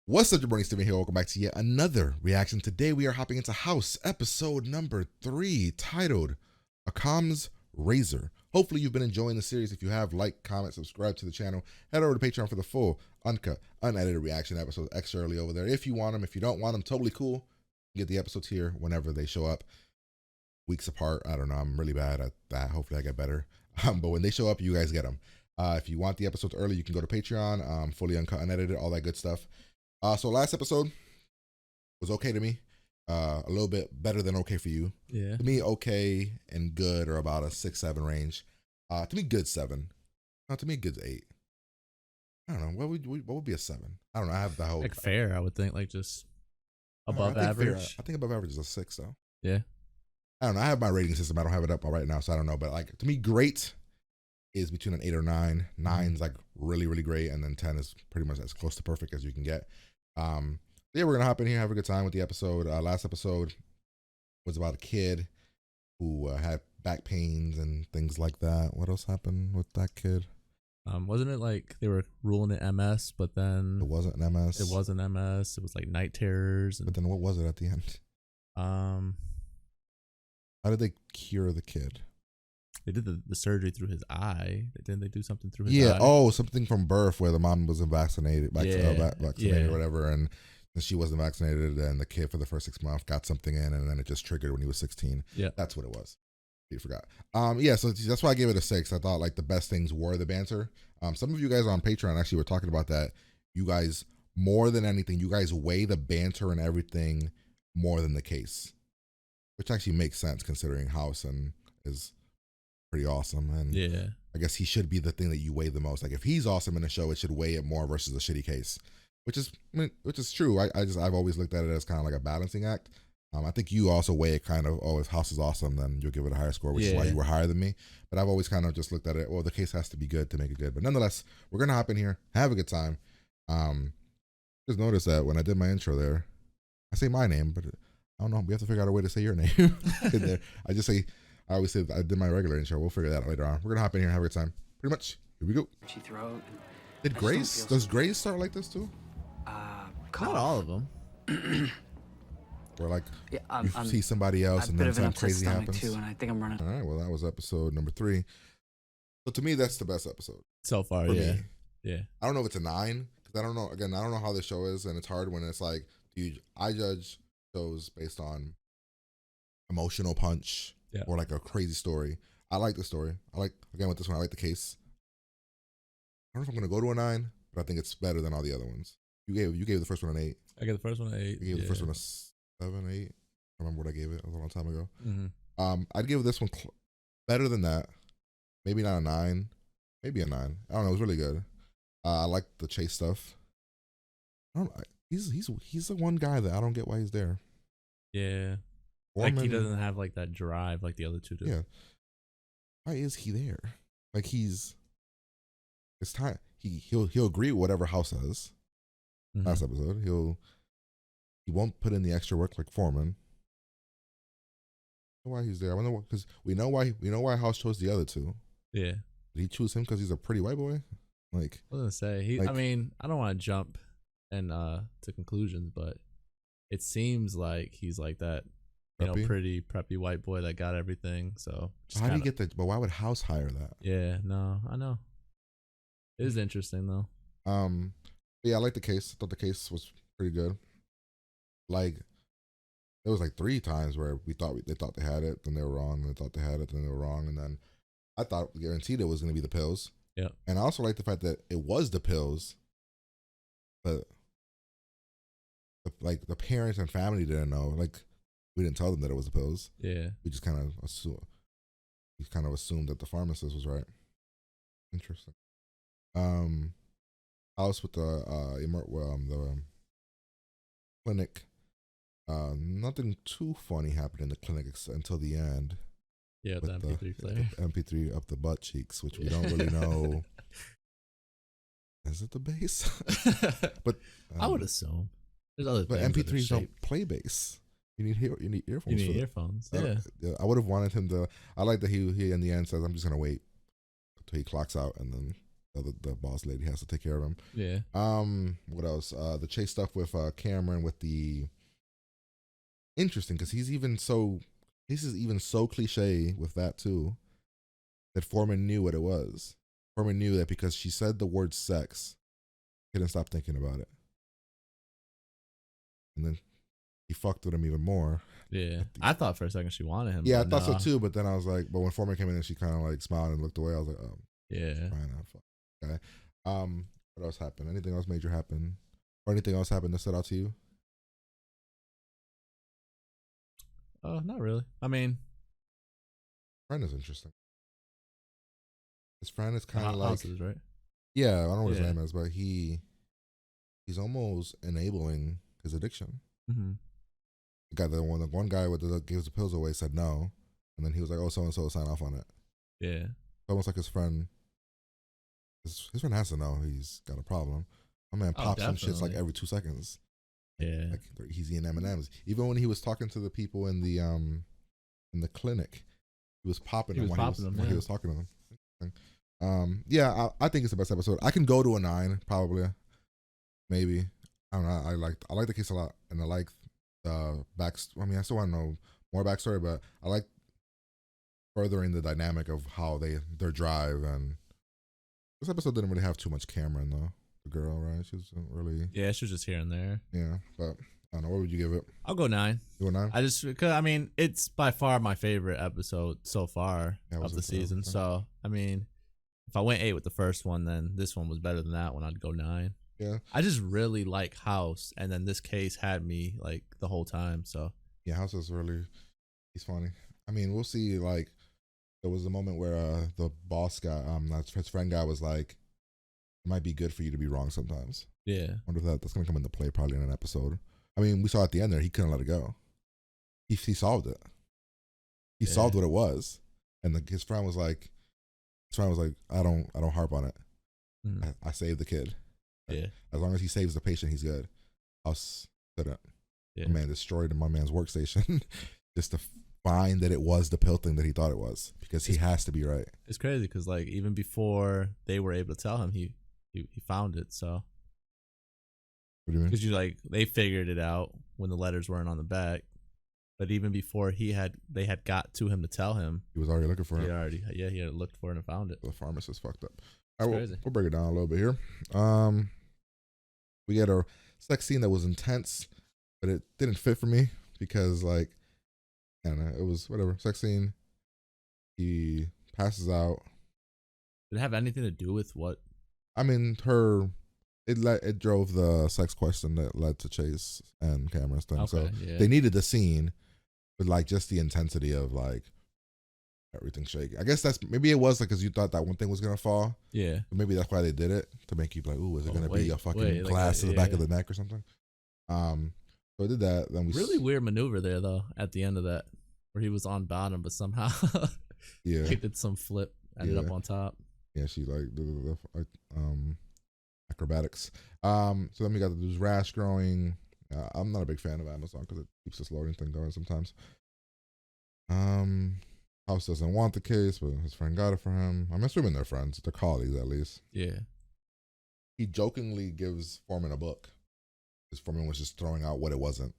What's up, Jabroni Steven here? Welcome back to yet another reaction. Today we are hopping into House episode number 3, titled Occam's Razor. Hopefully you've been enjoying the series. If you have, like, comment, subscribe to the channel. Head over to Patreon for the full, uncut, unedited reaction episodes extra early over there. If you want them, if you don't want them, totally cool. You get the episodes here whenever they show up. Weeks apart. I don't know. I'm really bad at that. Hopefully I get better. But when they show up, you guys get them. If you want the episodes early, you can go to Patreon. Fully uncut, unedited, all that good stuff. So last episode was okay to me. A little bit better than okay for you. Yeah. To me, okay and good are about a 6-7 range. To me, good 7. To me, good's 8. I don't know. What would be a 7? I don't know. I have the whole Like fair, I would think, like just above I think average. Fair, I think above average is a 6 though. Yeah. I don't know. I have my rating system. I don't have it up right now, so I don't know. But like to me, great is between an 8 or 9. 9's like really, really great, and then 10 is pretty much as close to perfect as you can get. Yeah, we're gonna hop in here, have a good time with the episode. Last episode was about a kid who had back pains and things like that. What else happened with that kid? Wasn't it like they were ruling it MS, but then It wasn't an MS. It wasn't MS. It was like night terrors. And, But then what was it at the end? How did they cure the kid? they did the surgery through his eye. Didn't they do something through his Yeah. eye? Oh, something from birth where the mom wasn't vaccinated, vaccinated Yeah. or whatever, and she wasn't vaccinated, and the kid for the first 6 months got something in, and then it just triggered when he was 16. Yeah. That's what it was. You forgot. Yeah, so that's why I gave it a 6. I thought like the best things were the banter. Some of you guys on Patreon actually were talking about that. You guys, more than anything, you guys weigh the banter and everything more than the case, which actually makes sense considering House and is pretty awesome. And Yeah. I guess he should be the thing that you weigh the most. Like if he's awesome in the show, it should weigh it more versus a shitty case, which is true. I've always looked at it as kind of like a balancing act. I think you also weigh it kind of, oh, if House is awesome, then you'll give it a higher score, which is why you were higher than me. But I've always kind of just looked at it, well, the case has to be good to make it good. But nonetheless, we're going to hop in here, have a good time. Just notice that when I did my intro there, I say my name, but I don't know. We have to figure out a way to say your name. I always say I did my regular intro. We'll figure that out later on. We're going to hop in here and have a good time. Pretty much. Here we go. Did Grace, does Grace start like this too? Not all of them. Or like yeah, you see somebody else and then something crazy happens. Too, and I think I'm running. All right, well that was episode number 3. So to me, that's the best episode So far, for yeah. me. Yeah. I don't know if it's a 9 because I don't know. Again, I don't know how the show is, and it's hard when it's like, I judge shows based on emotional punch or like a crazy story. I like the story. Again with this one, I like the case. I don't know if I'm gonna go to a 9, but I think it's better than all the other ones. You gave the first one an 8. I gave the first one an 8. You gave the first one a 7, 8. I remember what I gave it. It was a long time ago. Mm-hmm. I'd give this one better than that. Maybe not a 9. Maybe a 9. I don't know. It was really good. I like the chase stuff. I don't know. He's the one guy that I don't get why he's there. Yeah. Foreman, like he doesn't have like that drive like the other two do. Yeah. Why is he there? Like it's time. He'll agree with whatever House says. Mm-hmm. Last episode, he won't put in the extra work like Foreman. I don't know why he's there. I wonder because we know why House chose the other two. Yeah. Did he choose him because he's a pretty white boy? Like I was gonna say I mean, I don't want to jump and to conclusions, but it seems like he's like that, pretty preppy white boy that got everything. So how do you get that? But why would House hire that? Yeah, no, I know. It is interesting though. Yeah, I like the case. I thought the case was pretty good. Like there was like 3 times where they thought they had it, then they were wrong, and they thought they had it, then they were wrong, and then I thought guaranteed it was going to be the pills. Yeah. And I also like the fact that it was the pills, but like the parents and family didn't know. Like we didn't tell them that it was the pills. Yeah. We just kind of assumed that the pharmacist was right. Interesting. House with the clinic. Nothing too funny happened in the clinic until the end. Yeah, the MP3 player. The MP3 up the butt cheeks, which we don't really know. Is it the bass? But I would assume there's other but things. But MP3s don't play bass. You need earphones. You need earphones. Yeah. I would have wanted him to. I like that he in the end says, "I'm just gonna wait until he clocks out and then the boss lady has to take care of him. Yeah. What else? The chase stuff with Cameron with the interesting because this is even so cliche with that too that Foreman knew what it was. Foreman knew that because she said the word sex, he couldn't stop thinking about it, and then he fucked with him even more. Yeah, I thought for a second she wanted him. Yeah, I thought so too, but then I was like, but when Foreman came in and she kind of like smiled and looked away, I was like, oh, yeah, fine, fuck. Okay. What else happened? Anything else major happen, or anything else happened that stood out to you? Not really. I mean, Friend is interesting. His friend is kind of like houses, right? Yeah, I don't know what his name is, but he's almost enabling his addiction. Mm-hmm. The one guy with gives the pills away said no, and then he was like, "Oh, so and so sign off on it." Yeah, it's almost like his friend. His friend has to know he's got a problem. My man pops some shits like every 2 seconds. Yeah, like he's eating M&Ms. Even when he was talking to the people in the clinic, he was popping them while he was talking to them. Yeah, I think it's the best episode. I can go to a 9 probably, maybe. I don't know. I like the case a lot, and I like the I mean, I still want to know more backstory, but I like furthering the dynamic of how their drive. And this episode didn't really have too much Cameron though. The girl, right? She was really. Yeah, she was just here and there. Yeah, but I don't know. What would you give it? I'll go 9. You go 9? Cause I mean, it's by far my favorite episode so far of the season. So I mean, if I went 8 with the first one, then this one was better than that one. I'd go 9. Yeah. I just really like House, and then this case had me like the whole time. So yeah, House is he's funny. I mean, we'll see. Like, there was a moment where the boss guy, his friend guy, was like, "It might be good for you to be wrong sometimes." Yeah. I wonder if that's gonna come into play probably in an episode. I mean, we saw at the end there he couldn't let it go. He solved it. He solved what it was, and his friend was like, "I don't harp on it. Mm-hmm. I saved the kid. Yeah. As long as he saves the patient, he's good." House didn't. Yeah. My man destroyed my man's workstation just to find that it was the pill thing that he thought it was, because he has to be right. It's crazy because like even before they were able to tell him, he found it. So what do you mean? Because they figured it out when the letters weren't on the back, but even before they had got to him to tell him, he was already looking for it. He had looked for it and found it. The pharmacist fucked up. All right, we'll break it down a little bit here. We had a sex scene that was intense, but it didn't fit for me because, like, I don't know, it was whatever. Sex scene. He passes out. Did it have anything to do with what? I mean, it drove the sex question that led to Chase and Cameron's thing. Okay, so they needed the scene, but like just the intensity of like everything shaking. I guess maybe it was like because you thought that one thing was gonna fall. Yeah. But maybe that's why they did it, to make you like, ooh, is it gonna be a fucking glass to the back of the neck or something? So I did that. Then we really weird maneuver there though at the end of that, where he was on bottom, but somehow he did some flip, ended up on top. Yeah, she like acrobatics. So then we got this rash growing. I'm not a big fan of Amazon because it keeps this loading thing going sometimes. House doesn't want the case, but his friend got it for him. I'm assuming they're friends. They're colleagues at least. Yeah. He jokingly gives Foreman a book. Because Foreman was just throwing out what it wasn't,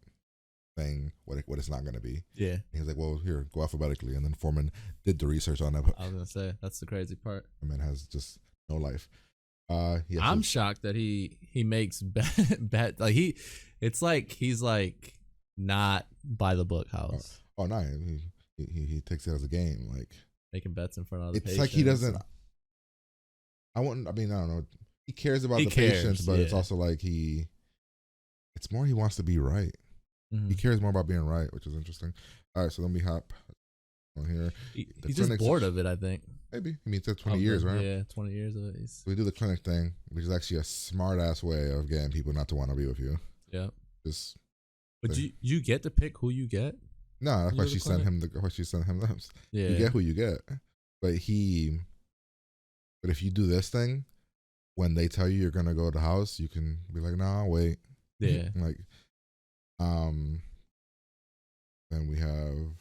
saying what it's not going to be. Yeah. And he's like, well, here, go alphabetically. And then Foreman did the research on that. I was going to say, that's the crazy part. The man has just no life. I'm shocked that he makes bet like it's like he's like not by the book House. Oh no, he takes it as a game, like making bets in front of the patients. It's like he doesn't. I don't know. He cares about the patients, but it's also like it's more he wants to be right. Mm-hmm. He cares more about being right, which is interesting. All right, so then we hop on here. He's just bored of it, I think. Maybe. I mean, it's 20 years, right? Yeah, 20 years of it. We do the clinic thing, which is actually a smart-ass way of getting people not to want to be with you. Yeah. But you get to pick who you get? No, that's why she sent him those. Yeah. You get who you get. But if you do this thing, when they tell you you're going to go to the house, you can be like, nah, I'll wait. Yeah. Like, then we have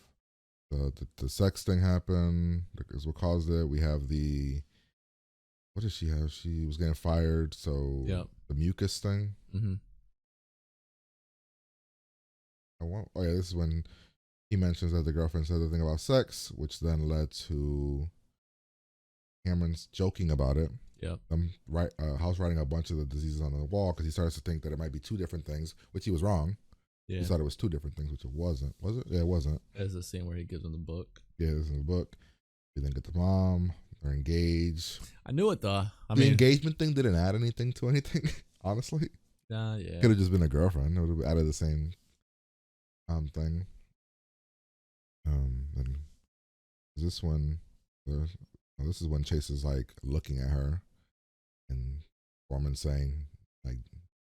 the sex thing happen is what caused it. We have the what did she have? She was getting fired, so the mucus thing. Mm-hmm. Oh yeah, this is when he mentions that the girlfriend said the thing about sex, which then led to Cameron's joking about it. Yep. House writing a bunch of the diseases on the wall because he starts to think that it might be two different things, which he was wrong. Yeah. He thought it was two different things, which it wasn't. Was it? Yeah, it wasn't. There's a scene where he gives him the book. Yeah, this is in the book. He then get the mom. They're engaged. I knew it though. The engagement thing didn't add anything to anything, honestly. Yeah. Could have just been a girlfriend. It would have added the same thing. Then this one, this is when Chase is like looking at her, and Foreman saying like,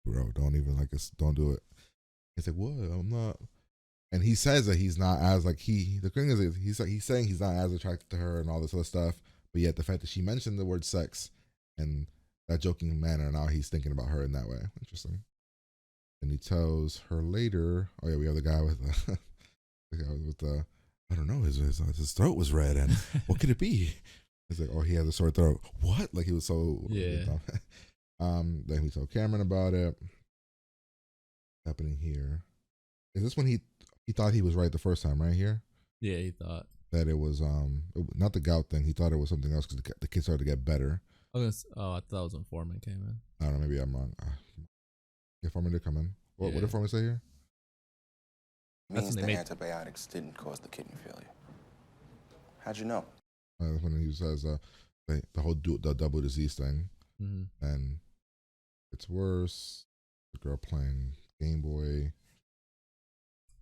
"Bro, don't even like this. Don't do it." He's like, "What? I'm not." And he says that he's not as like the thing is he's saying he's not as attracted to her and all this other stuff, but yet the fact that she mentioned the word sex and that joking manner, now he's thinking about her in that way. Interesting. And he tells her later, oh yeah, we have the guy with the I don't know, his throat was red, and what could it be? He's like, oh, he has a sore throat. What? Like he was so Then we told Cameron about it. Happening here. Is this when he thought he was right the first time, right here? Yeah, he thought that it was not the gout thing. He thought it was something else because the kid started to get better. I thought it was when Foreman came in. I don't know. Maybe I'm wrong. Yeah, Foreman did come in. What did Foreman say here? Means the antibiotics didn't cause the kidney failure. How'd you know? When he says the whole the double disease thing, and it's worse. The girl playing Game Boy.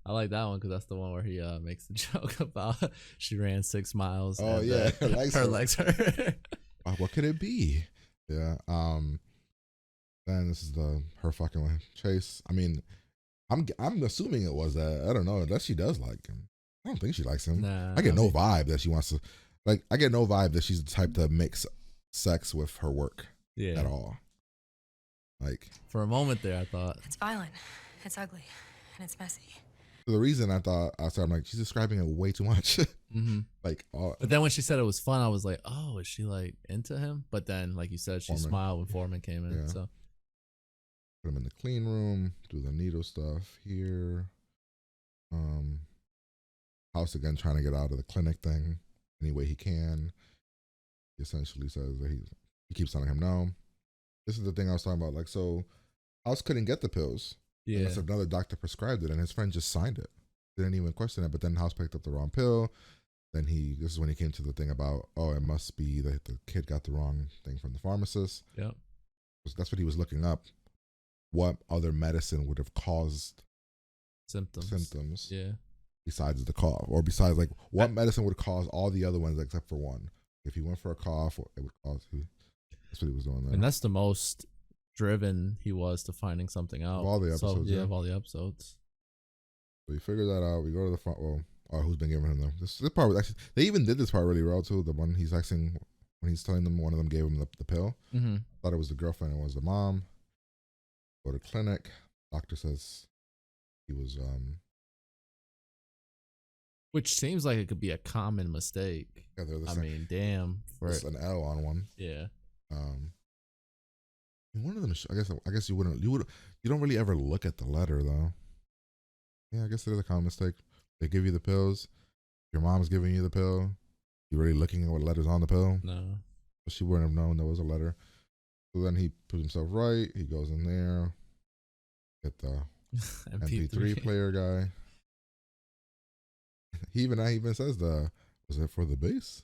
I like that one because that's the one where he makes the joke about she ran 6 miles. Oh yeah, her legs hurt. What could it be? Yeah. Then this is her fucking with Chase. I mean, I'm assuming it was that. I don't know that she does like him. I don't think she likes him. Nah, I get no vibe that she wants to. Like, I get no vibe that she's the type to mix sex with her work. At all. Like, for a moment there, I thought it's violent, it's ugly, and it's messy. The reason I'm like, she's describing it way too much. Like, but then when she said it was fun, I was like, oh, is she like into him? But then, like you said, she smiled when Foreman came in. Yeah. So put him in the clean room, do the needle stuff here. House again trying to get out of the clinic thing any way he can. He essentially says that he keeps telling him no. This is the thing I was talking about. Like, so House couldn't get the pills. Yeah. Unless another doctor prescribed it, and his friend just signed it. Didn't even question it. But then House picked up the wrong pill. Then this is when he came to the thing about, oh, it must be that the kid got the wrong thing from the pharmacist. Yeah. That's what he was looking up. What other medicine would have caused symptoms? Yeah. Besides the cough, or besides like what medicine would cause all the other ones except for one? If he went for a cough, it would cause. That's what he was doing there. And that's the most driven he was to finding something out. Of all the episodes, of all the episodes. So we figure that out. We go to the front. Well, who's been giving him them? This part was actually, they even did this part really well too. The one he's asking when he's telling them one of them gave him the pill. Thought it was the girlfriend. It was the mom. Go to clinic. Doctor says he was which seems like it could be a common mistake. Yeah, they're the same. I mean, damn. It's an L on one. Yeah. One of them. I guess you don't really ever look at the letter though. Yeah, I guess it is a common mistake. They give you the pills. Your mom's giving you the pill. You really looking at what letter's on the pill? No. But she wouldn't have known there was a letter. So then he puts himself right. He goes in there. Get the MP3 player guy. He even says was it for the bass?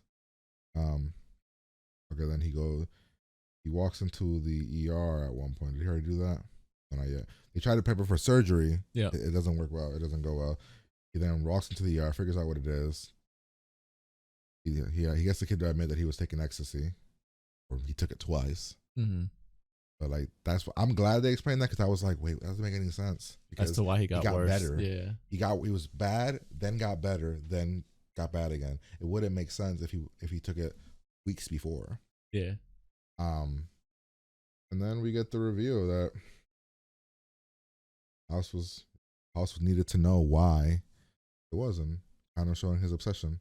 Okay, then he walks into the ER at one point. Did he already do that? No, not yet. They try to prepare for surgery. Yeah. It doesn't work well. It doesn't go well. He then walks into the ER, figures out what it is. He gets the kid to admit that he was taking ecstasy, or he took it twice. But like I'm glad they explained that, because I was like, wait, that doesn't make any sense. As to why he got worse. Better. Yeah. He was bad, then got better, then got bad again. It wouldn't make sense if he took it weeks before. Yeah. And then we get the reveal that House needed to know why it wasn't, kind of showing his obsession.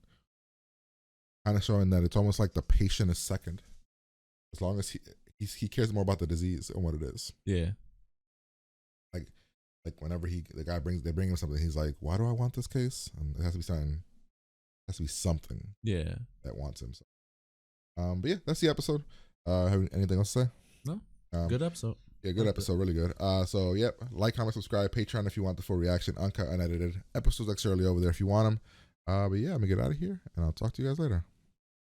Kind of showing that it's almost like the patient is second. as long as he cares more about the disease and what it is. Yeah. Like whenever they bring him something, he's like, why do I want this case? And it has to be something. Has to be something. Yeah. That wants him. So. But yeah, that's the episode. Have anything else to say? No. Good episode. Yeah, good episode, really good. So yep, like, comment, subscribe, Patreon if you want the full reaction, uncut, unedited episodes extra early over there if you want them. But yeah, I'm gonna get out of here, and I'll talk to you guys later.